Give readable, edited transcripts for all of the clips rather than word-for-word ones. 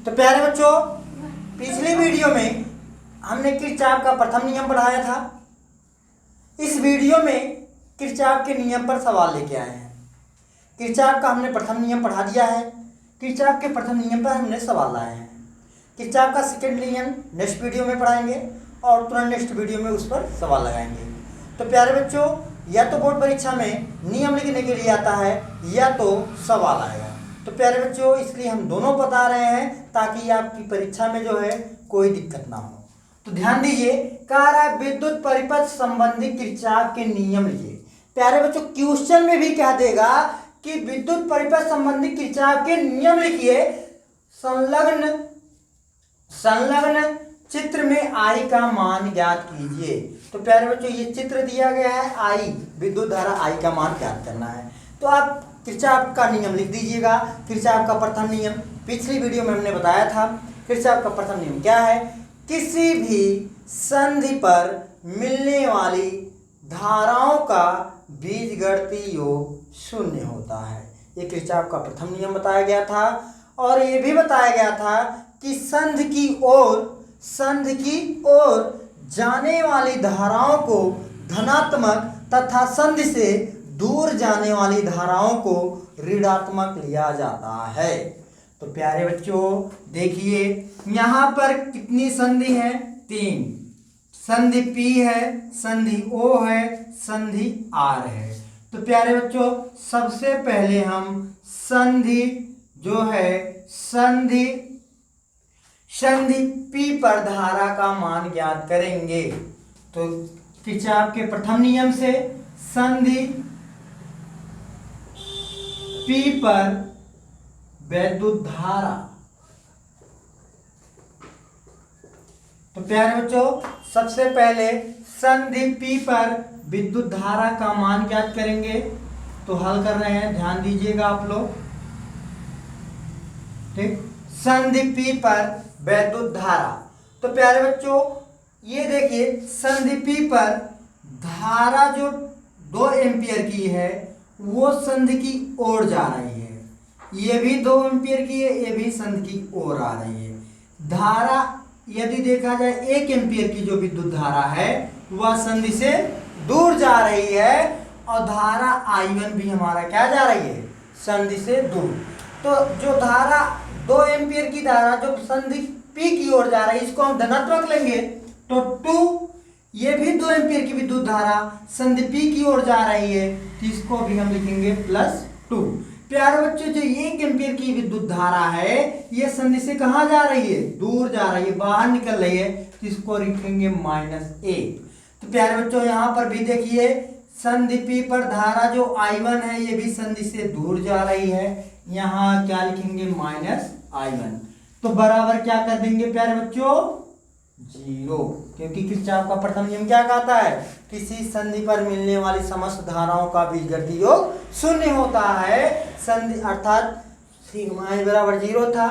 तो प्यारे बच्चों, पिछली वीडियो में हमने किरचॉफ का प्रथम नियम पढ़ाया था। इस वीडियो में किरचॉफ के नियम पर सवाल लेके आए हैं। किरचॉफ का हमने प्रथम नियम पढ़ा दिया है। किरचॉफ के प्रथम नियम पर हमने सवाल लाए हैं। किरचॉफ का सेकंड नियम नेक्स्ट वीडियो में पढ़ाएंगे और तुरंत नेक्स्ट वीडियो में उस पर सवाल लगाएंगे। तो प्यारे बच्चों, या तो बोर्ड परीक्षा में नियम लिखने के लिए आता है या तो सवाल आएगा। तो प्यारे बच्चों, इसलिए हम दोनों बता रहे हैं ताकि आपकी परीक्षा में जो है कोई दिक्कत ना हो। तो ध्यान दीजिए, कह रहा है विद्युत परिपथ संबंधी किरचॉफ के नियम लिखिए। प्यारे बच्चों, क्वेश्चन में भी कह देगा कि विद्युत परिपथ संबंधी किरचॉफ के नियम लिखिए। संलग्न चित्र में आई का मान ज्ञात कीजिए। तो प्यारे बच्चों, ये चित्र दिया गया है आई, विद्युत धारा आई का मान ज्ञात करना है। तो आप किरचॉफ का नियम लिख दीजिएगा। किरचॉफ का प्रथम नियम पिछली वीडियो में हमने बताया था। किरचॉफ का प्रथम नियम क्या है? किसी भी संधि पर मिलने वाली धाराओं का बीजगणितीय योग शून्य होता है। ये किरचॉफ का प्रथम नियम बताया गया था। और ये भी बताया गया था कि संधि की ओर जाने वाली धाराओं को धनात्मक तथा संधि से दूर जाने वाली धाराओं को ऋणात्मक लिया जाता है। तो प्यारे बच्चों देखिए, यहाँ पर कितनी संधि है? 3। संधि P है, संधि O है, संधि R है। तो प्यारे बच्चों, सबसे पहले हम संधि P पर धारा का मान ज्ञात करेंगे। तो किरचॉफ के प्रथम नियम से संधि P पर वैद्युत धारा। तो प्यारे बच्चों, सबसे पहले संधि P पर विद्युत धारा का मान ज्ञात करेंगे। तो हल कर रहे हैं, ध्यान दीजिएगा आप लोग। ठीक, संधि P पर वैद्युत धारा। तो प्यारे बच्चों, ये देखिए, संधि P पर धारा जो 2 एम्पियर की है वो संधि की ओर जा रही है। ये भी 2 एम्पियर की है, ये भी संधि की ओर आ रही है। धारा यदि देखा जाए 1 एम्पियर की जो विद्युत धारा है वह संधि से दूर जा रही है और धारा I1 भी हमारा क्या जा रही है? संधि से दूर। तो जो धारा 2 एम्पियर की धारा जो संधि P की ओर जा रही है इसको हम धनात्मक लेंगे। तो 2, ये भी 2 एम्पियर की विद्युत धारा संधि P की ओर जा रही है तो इसको भी हम लिखेंगे +2। प्यारे बच्चों, जो 1 एम्पियर की विद्युत धारा है ये संधि से कहाँ जा रही है? दूर जा रही है, बाहर निकल रही है, तो इसको लिखेंगे -1। तो प्यारे बच्चों, यहाँ पर भी देखिए, संधि P पर धारा जो I1 है ये भी संधि से दूर जा रही है। यहाँ क्या लिखेंगे? -I1। तो बराबर क्या कर देंगे प्यारे बच्चों? 0, क्योंकि किरचॉफ का प्रथम नियम क्या कहता है? किसी संधि पर मिलने वाली समस्त धाराओं का बीजगणितीय योग शून्य होता है। संधि अर्थात सिग्मा i बराबर 0 था।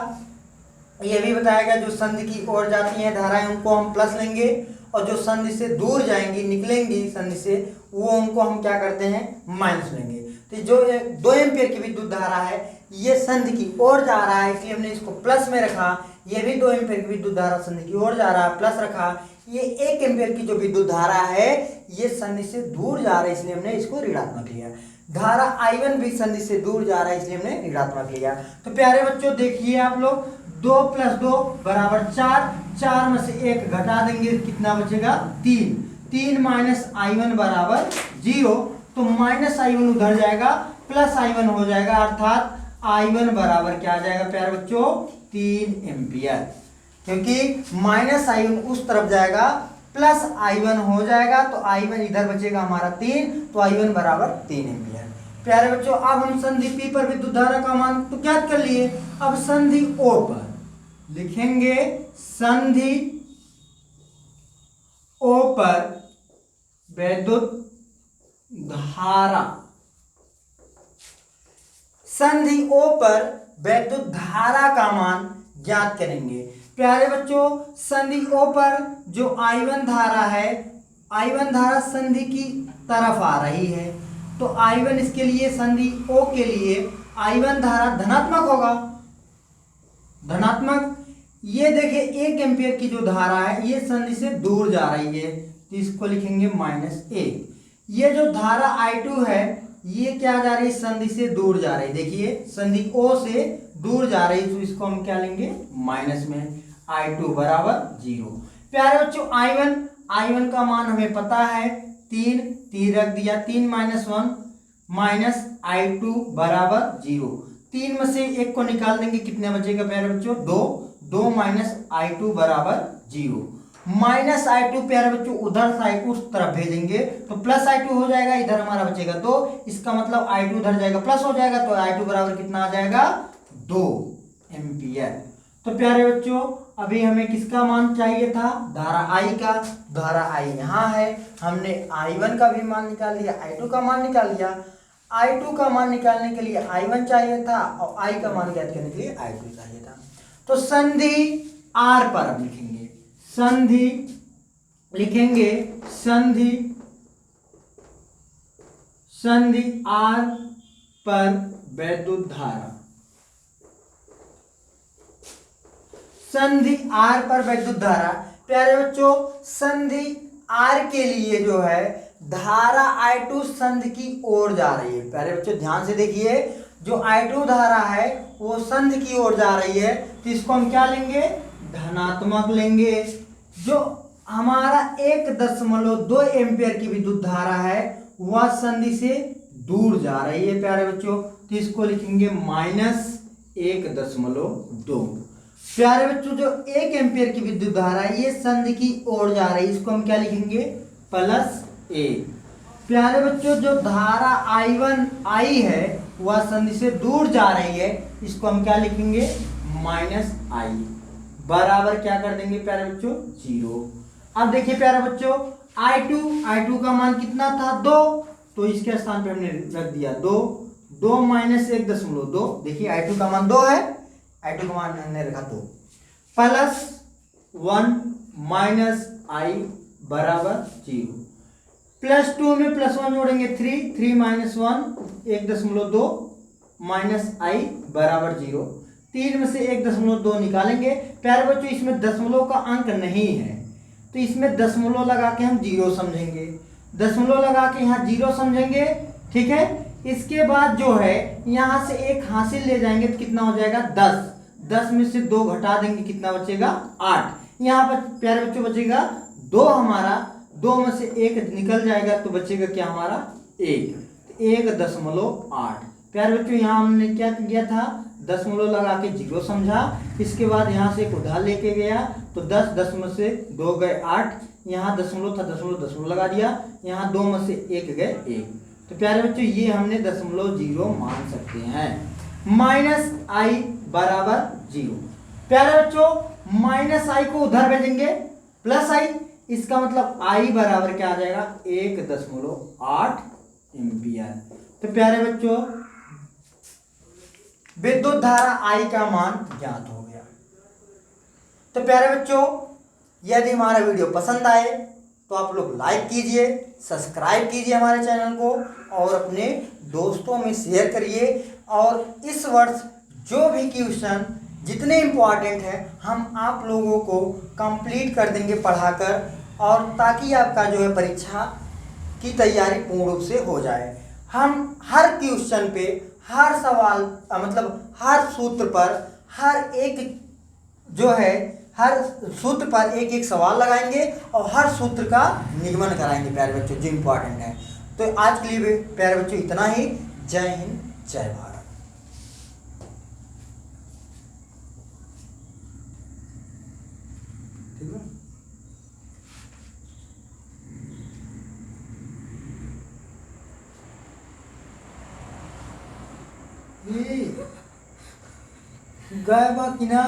यह भी बताया गया जो संधि की ओर जाती हैं धाराएं उनको हम प्लस लेंगे और जो संधि से दूर जाएंगी, निकलेंगी संधि से, वो उनको हम क्या करते हैं? माइनस लेंगे। तो जो 2 एम्पियर की विद्युत धारा है ये संधि की ओर जा रहा है इसलिए हमने इसको प्लस में रखा। ये भी 2 एम्पियर की विद्युत धारा संधि की ओर जा रहा है, प्लस रखा। ये 1 एम्पियर की जो विद्युत धारा है ये संधि से दूर जा रहा है इसलिए हमने इसको ऋणात्मक लिया। धारा I1 भी संधि से दूर जा रहा है इसलिए हमने ऋणात्मक लिया। तो प्यारे बच्चों देखिए आप लोग, 2 + 2 = 4। 4 में से 1 घटा देंगे, कितना बचेगा? 3। 3 - I1 = 0। तो -I1 उधर जाएगा, +I1 हो जाएगा, अर्थात I1 बराबर क्या आ जाएगा प्यारे बच्चों? 3 एम्पियर। क्योंकि -I1 उस तरफ जाएगा, +I1 हो जाएगा, तो I1 इधर बचेगा हमारा 3, तो I1 बराबर 3 एम्पियर। प्यारे बच्चों, अब हम संधि P पर विद्युत धारा का मान तो ज्ञात कर लिए। अब संधि O पर लिखेंगे, संधि O पर विद्युत धारा। संधि O पर वैद्युत धारा का मान ज्ञात करेंगे। प्यारे बच्चों, संधि O पर जो I1 धारा है, I1 धारा संधि की तरफ आ रही है, तो I1 इसके लिए, संधि O के लिए I1 धारा धनात्मक होगा, धनात्मक। ये देखिए 1 एम्पियर की जो धारा है ये संधि से दूर जा रही है, तो इसको लिखेंगे -1। ये जो धारा I2 है ये क्या जा रही है, संधि से दूर जा रही है। देखिए संधि O से दूर जा रही है, तो इसको हम क्या लेंगे, माइनस में। I2 बराबर 0। प्यारे बच्चों I1 का मान हमें पता है 3 रख दिया, 3 - 1 माइनस I2 बराबर 0। 3 में से 1 को निकाल देंगे, कितने बचेगा प्यारे बच्चों, 2 माइनस I2 बराबर 0। माइनस I2 प्यारे बच्चों उधर साइड उस तरफ भेजेंगे तो प्लस I2 हो जाएगा, इधर हमारा बचेगा 2, इसका मतलब I2 उधर जाएगा प्लस हो जाएगा, तो I2 बराबर कितना आ जाएगा, 2 एम्पियर। तो प्यारे बच्चों अभी हमें किसका मान चाहिए था, धारा I का। धारा I यहाँ है, हमने I1 का भी मान निकाल लिया, I2 का मान निकाल लिया। I2 का मान निकालने के लिए I1 चाहिए था और I का मान ज्ञात करने के लिए I2 चाहिए था। तो संधि R पर अब लिखेंगे, संधि R पर वैद्युत धारा, संधि R पर वैद्युत धारा। प्यारे बच्चों संधि R के लिए जो है धारा I2 संधि की ओर जा रही है। प्यारे बच्चों ध्यान से देखिए, जो I2 धारा है वो संधि की ओर जा रही है, तो इसको हम क्या लेंगे, धनात्मक लेंगे। जो हमारा 1.2 एम्पियर की विद्युत धारा है वह संधि से दूर जा रही है प्यारे बच्चों, तो इसको लिखेंगे -1.2। प्यारे बच्चों जो 1 एम्पियर की विद्युत धारा है ये संधि की ओर जा रही है, इसको हम क्या लिखेंगे, +1। प्यारे बच्चों जो धारा I है वह संधि से दूर जा रही है, इसको हम क्या लिखेंगे, -I बराबर क्या कर देंगे प्यारे बच्चों, 0। अब देखिए प्यारे बच्चों I2 का मान कितना था, 2, तो इसके स्थान पे हमने रख दिया 2 माइनस 1.2। देखिए I2 का मान 2 है, I2 का मान हमने रखा 2, +1 माइनस I बराबर 0। +2 में +1 जोड़ेंगे 3 माइनस 1 1.2 माइनस I बराबर 0। 3 में से 1.2 निकालेंगे। प्यारे बच्चों इसमें दशमलव का अंक नहीं है, तो इसमें दशमलव लगा के हम 0 समझेंगे, दशमलव लगा के यहाँ 0 समझेंगे, ठीक है। इसके बाद जो है यहाँ से 1 हासिल ले जाएंगे तो कितना हो जाएगा, 10 में से 2 घटा देंगे, कितना बचेगा, 8। यहाँ पर प्यारे बच्चों बचेगा 2, हमारा 2 में से 1 निकल जाएगा तो बचेगा क्या हमारा, 1.8। प्यारे बच्चों यहाँ हमने क्या किया था, दशमलव लगा के 0 समझा। इसके बाद यहाँ से एक उधार लेके गया तो 10 में से 2 गए 8, यहाँ दशमलव था दशमलव लगा दिया, यहाँ 2 में से 1 गए 1। तो प्यारे बच्चों ये हमने 0.0 मान सकते हैं। -I बराबर 0। प्यारे बच्चों -I को उधर भेजेंगे +I, इसका मतलब I बराबर क्या आ जाएगा, 1.8 एम्पियर। तो प्यारे बच्चों विद्युत धारा I का मान ज्ञात हो गया। तो प्यारे बच्चों यदि हमारा वीडियो पसंद आए तो आप लोग लाइक कीजिए, सब्सक्राइब कीजिए हमारे चैनल को और अपने दोस्तों में शेयर करिए। और इस वर्ष जो भी क्वेश्चन जितने इम्पोर्टेंट हैं हम आप लोगों को कंप्लीट कर देंगे पढ़ाकर, और ताकि आपका जो है परीक्षा की तैयारी पूर्ण रूप से हो जाए। हम हर क्वेश्चन पे, हर सवाल मतलब हर सूत्र पर, हर एक जो है हर सूत्र पर एक सवाल लगाएंगे और हर सूत्र का निगमन कराएंगे प्यारे बच्चों, जो इम्पोर्टेंट है। तो आज के लिए प्यारे बच्चों इतना ही। जय हिंद, जय भारत। ठीक है, गायबा कि ना।